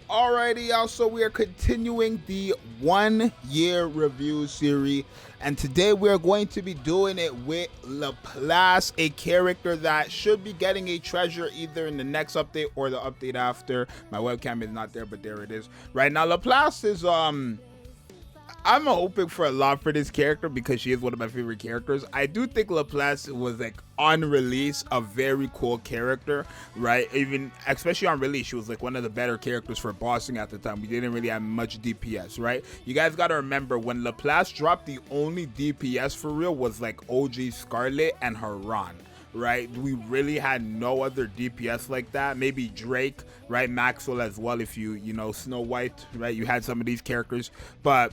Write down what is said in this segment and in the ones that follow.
Alrighty, y'all, so we are continuing the 1 year review series, and today we are going to be doing it with Laplace, a character that should be getting a treasure either in the next update or the update after. My webcam is not there, but there it is. Right now, Laplace is I'm hoping for a lot for this character because she is one of my favorite characters. I do think Laplace was, like, on release a very cool character, right? Even especially on release, she was like one of the better characters for bossing at the time. We didn't really have much DPS, right? You guys got to remember when Laplace dropped, the only DPS for real was like OG Scarlet and Haran. Right, we really had no other DPS like that. Maybe Drake, right? Maxwell as well. If you know Snow White, right? You had some of these characters, but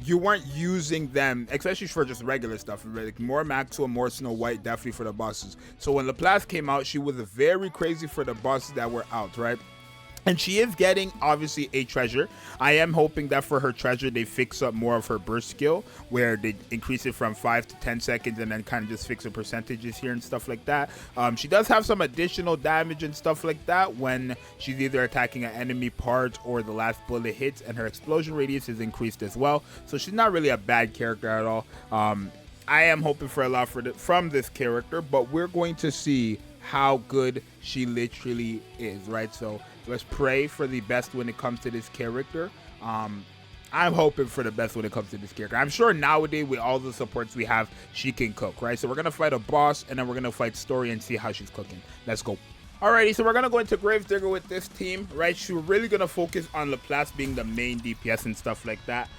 you weren't using them, especially for just regular stuff. Like more Maxwell, more Snow White, definitely for the bosses. So when Laplace came out, she was very crazy for the bosses that were out, right? And she is getting, obviously, a treasure. I am hoping that for her treasure, they fix up more of her burst skill, where they increase it from 5 to 10 seconds and then kind of just fix the percentages here and stuff like that. She does have some additional damage and stuff like that when she's either attacking an enemy part or the last bullet hits, and her explosion radius is increased as well. So she's not really a bad character at all. I am hoping for a lot from this character, but we're going to see how good she literally is, right? So let's pray for the best when it comes to this character. I'm hoping for the best when it comes to this character. I'm sure nowadays with all the supports we have, she can cook, right? So we're gonna fight a boss and then we're gonna fight Story and see how she's cooking. Let's go. Alrighty, so we're gonna go into Gravedigger with this team, right? She's really gonna focus on Laplace being the main DPS and stuff like that.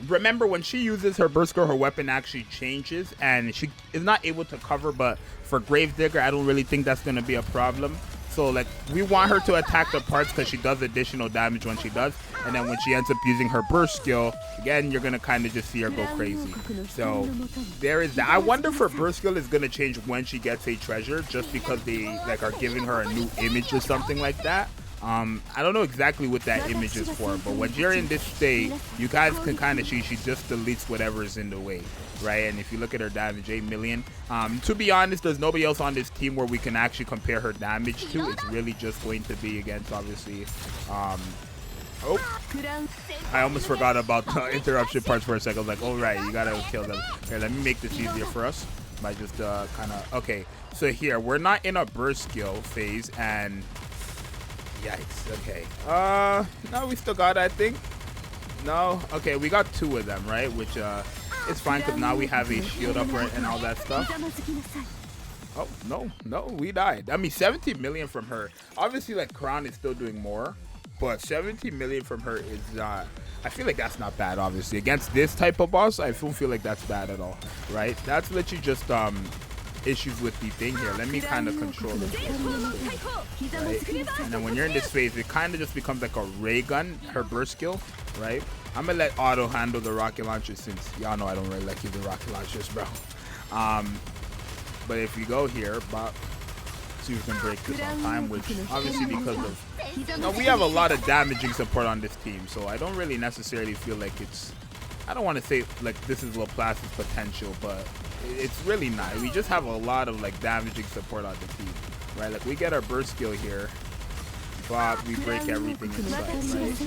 Remember, when she uses her burst skill, her weapon actually changes and she is not able to cover, but for Gravedigger, I don't really think that's going to be a problem. So, like, we want her to attack the parts because she does additional damage when she does. And then when she ends up using her burst skill, again, you're going to kind of just see her go crazy. So, there is that. I wonder if her burst skill is going to change when she gets a treasure, just because they, like, are giving her a new image or something like that. I don't know exactly what that image is for, but when you're in this state, you guys can kind of see she just deletes whatever is in the way, right? And if you look at her damage, 8 million. To be honest, there's nobody else on this team where we can actually compare her damage to. It's really just going to be against, obviously, oh, I almost forgot about the interruption parts for a second. I was like, oh, right, you gotta kill them. Here, let me make this easier for us by just kind of, okay. So here, we're not in a burst skill phase, and yikes, okay. No, we still got it, I think. No, okay, we got 2 of them, right? Which is fine because now we have a shield up, right, and all that stuff. Oh, no, we died. I mean, 17 million from her. Obviously, like, Crown is still doing more, but 17 million from her is not, I feel like that's not bad, obviously. Against this type of boss, I don't feel like that's bad at all, right? That's literally just, issues with the thing here. Let me kind of control this, right? And then when you're in this phase, it kind of just becomes like a ray gun, her burst skill, right? I'm gonna let Auto handle the rocket launcher since y'all know I don't really like using rocket launchers, bro. But if you go here, see if we can break this on time, which obviously because of, we have a lot of damaging support on this team, so I don't really necessarily feel like it's, I don't want to say like this is Laplace's potential, but it's really not. We just have a lot of like damaging support on the team, right? Like we get our burst skill here, but we break everything inside, right?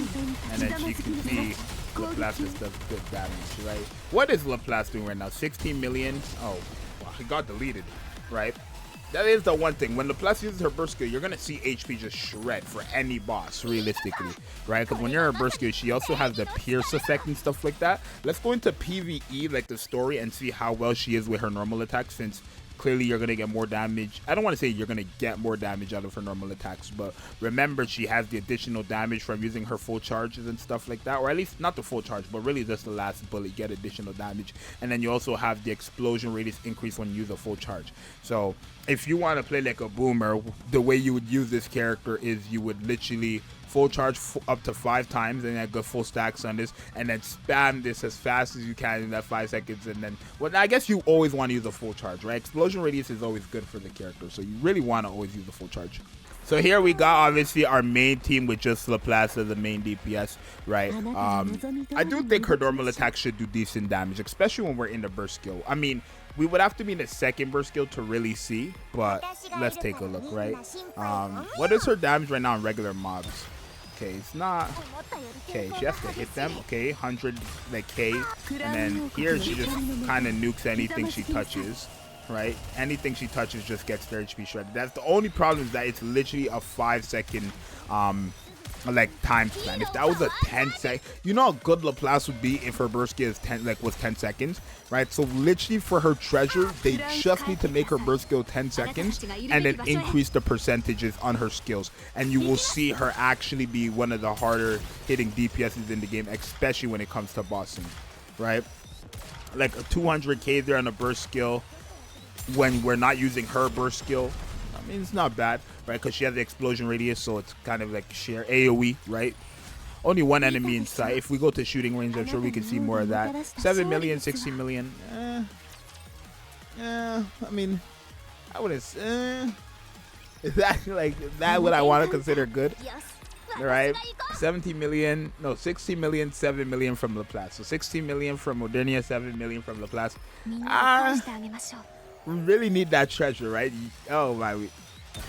And then she can see Laplace does good damage, right? What is Laplace doing right now? 16 million? Oh, wow, he got deleted, right? That is the one thing. When Laplace uses her burst skill, you're going to see HP just shred for any boss, realistically, right? Because when you're in her burst skill, she also has the pierce effect and stuff like that. Let's go into PvE, like the story, and see how well she is with her normal attacks, since clearly you're going to get more damage. I don't want to say you're going to get more damage out of her normal attacks, but remember, she has the additional damage from using her full charges and stuff like that, or at least not the full charge, but really just the last bullet, you get additional damage. And then you also have the explosion radius increase when you use a full charge. So if you want to play like a boomer, the way you would use this character is you would literally full charge up to 5 times and then go full stacks on this, and then spam this as fast as you can in that 5 seconds. And then, well, I guess you always want to use a full charge, right? Explosion radius is always good for the character, so you really want to always use the full charge. So here we got obviously our main team with just Laplace as the main DPS, right? I do think her normal attack should do decent damage, especially when we're in the burst skill. I mean, we would have to be in the second burst skill to really see, but let's take a look, right? What is her damage right now on regular mobs? Okay, it's not. Okay, she has to hit them. Okay, 100 like K, and then here she just kind of nukes anything she touches, right? Anything she touches just gets their HP shredded. That's the only problem, is that it's literally a 5-second like time span. If that was a 10-second, you know how good Laplace would be if her burst skill is 10 seconds, right? So literally for her treasure, they just need to make her burst skill 10 seconds and then increase the percentages on her skills, and you will see her actually be one of the harder hitting DPSs in the game, especially when it comes to bossing, right? Like a 200k there on a burst skill when we're not using her burst skill. I mean, it's not bad, right? Because she has the explosion radius, so it's kind of like share AoE, right? Only one enemy in sight. If we go to shooting range, I'm sure we can see more of that. 7 million, 60 million. I mean, I wouldn't. Is that like that what I want to consider good? All right, 70 million, no, 60 million, 7 million from Laplace. So 60 million from Modernia, 7 million from Laplace. We really need that treasure, right? Oh my,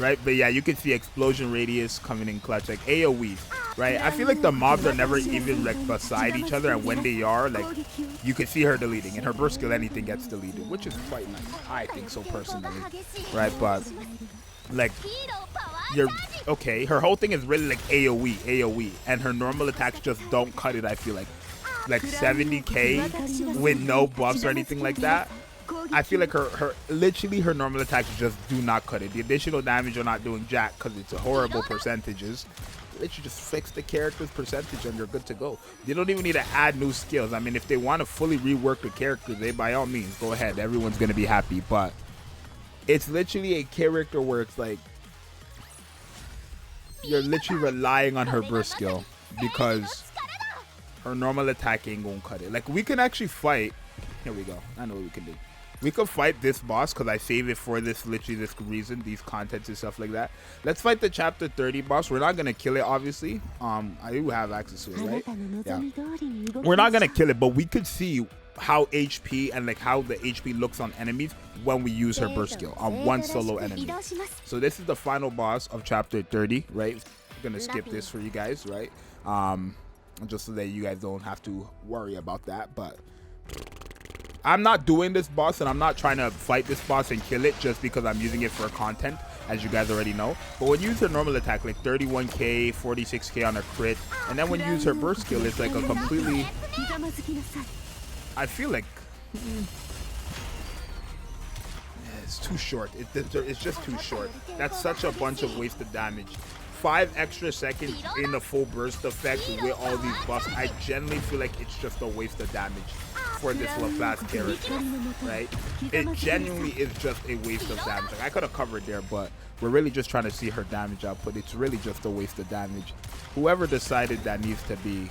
right? But yeah, you can see explosion radius coming in clutch, like AoE, right? I feel like the mobs are never even like beside each other, and when they are, like, you can see her deleting, and her burst skill, anything gets deleted, which is quite nice. I think so personally, right? But like, you're okay. Her whole thing is really like AoE, and her normal attacks just don't cut it. I feel like 70k with no buffs or anything like that. I feel like her literally her normal attacks just do not cut it. The additional damage are not doing jack because it's a horrible percentages. Literally just fix the character's percentage and you're good to go. They don't even need to add new skills. I mean, if they want to fully rework the character, they by all means go ahead. Everyone's gonna be happy. But it's literally a character where it's like you're literally relying on her burst skill because her normal attack ain't gonna cut it. Like, we can actually fight. Here we go. I know what we can do. We could fight this boss because I save it for this, literally this reason, these contents and stuff like that. Let's fight the chapter 30 boss. We're not gonna kill it, obviously. I do have access to it, right? Yeah. We're not gonna kill it, but we could see how HP and like how the HP looks on enemies when we use her burst skill on one solo enemy. So this is the final boss of chapter 30, right? I'm gonna skip this for you guys, right? Just so that you guys don't have to worry about that, but I'm not doing this boss, and I'm not trying to fight this boss and kill it just because I'm using it for content, as you guys already know. But when you use her normal attack, like 31k, 46k on a crit, and then when you use her burst skill, it's like a completely, I feel like it's too short. It's just too short. That's such a bunch of wasted damage. 5 extra seconds in the full burst effect with all these buffs. I genuinely feel like it's just a waste of damage for this Laplace character, right? It genuinely is just a waste of damage. Like, I could have covered there, but we're really just trying to see her damage output. It's really just a waste of damage. Whoever decided that needs to be,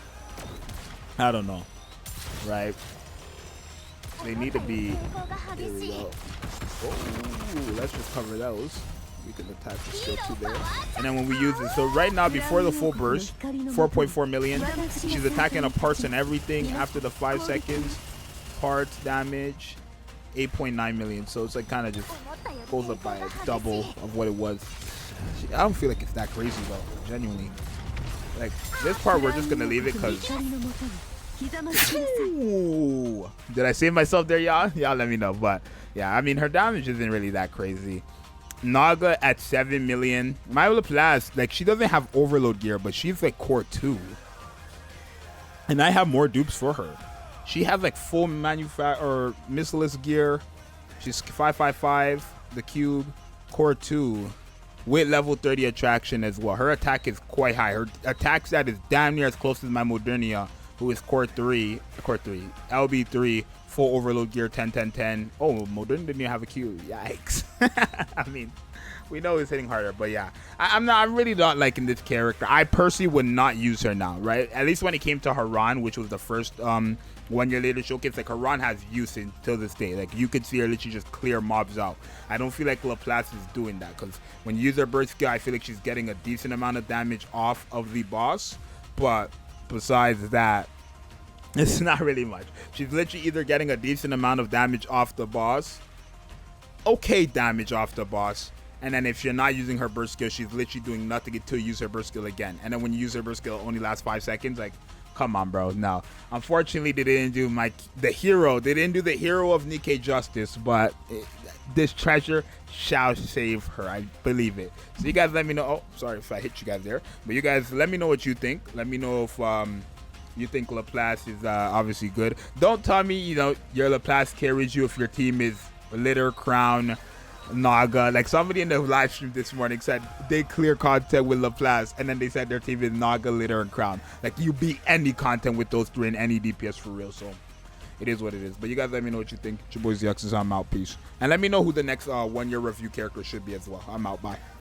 I don't know, right? They need to be, here we go. Oh, let's just cover those. We can attack the skill 2 there. And then when we use it, so right now before the full burst, 4.4 million. She's attacking a parts and everything after the 5 seconds. Parts, damage, 8.9 million. So it's like kind of just goes up by a double of what it was. I don't feel like it's that crazy though, genuinely. Like, this part we're just gonna leave it because, did I save myself there, y'all? Y'all let me know. But yeah, I mean, her damage isn't really that crazy. Naga at 7 million. My Laplace, like, she doesn't have overload gear, but she's like core 2. And I have more dupes for her. She has like full or missileless gear. She's 555, the cube, core 2, with level 30 attraction as well. Her attack is quite high. Her attack stat is damn near as close as my Modernia, who is core 3, LB3, full overload gear, 10, 10, 10. Oh, Modernia didn't even have a Q. Yikes. I mean, we know he's hitting harder, but yeah, I'm really not liking this character. I personally would not use her now, right? At least when it came to Haran, which was the first 1 year later showcase, like, Haran has use until this day. Like, you could see her literally just clear mobs out. I don't feel like Laplace is doing that, because when you use her burst skill, I feel like she's getting a decent amount of damage off of the boss, but besides that, it's not really much. She's literally either getting a decent amount of damage off the boss, okay damage off the boss, And then if you're not using her burst skill, she's literally doing nothing until you use her burst skill again. And then when you use her burst skill, it only lasts 5 seconds. Like, come on, bro. No. Unfortunately, they didn't do the hero. They didn't do the hero of Nikke justice, but this treasure shall save her. I believe it. So you guys let me know. Oh, sorry if I hit you guys there. But you guys let me know what you think. Let me know if you think Laplace is obviously good. Don't tell me, your Laplace carries you if your team is Litter, Crown, Naga. Like somebody in the live stream this morning said they clear content with Laplace, and then they said their team is Naga, Litter, and Crown. Like you beat any content with those 3 in any DPS for real. So it is what it is. But you guys let me know what you think. It's your boy Zxous. I'm out. Peace. And let me know who the next 1 year review character should be as well. I'm out. Bye.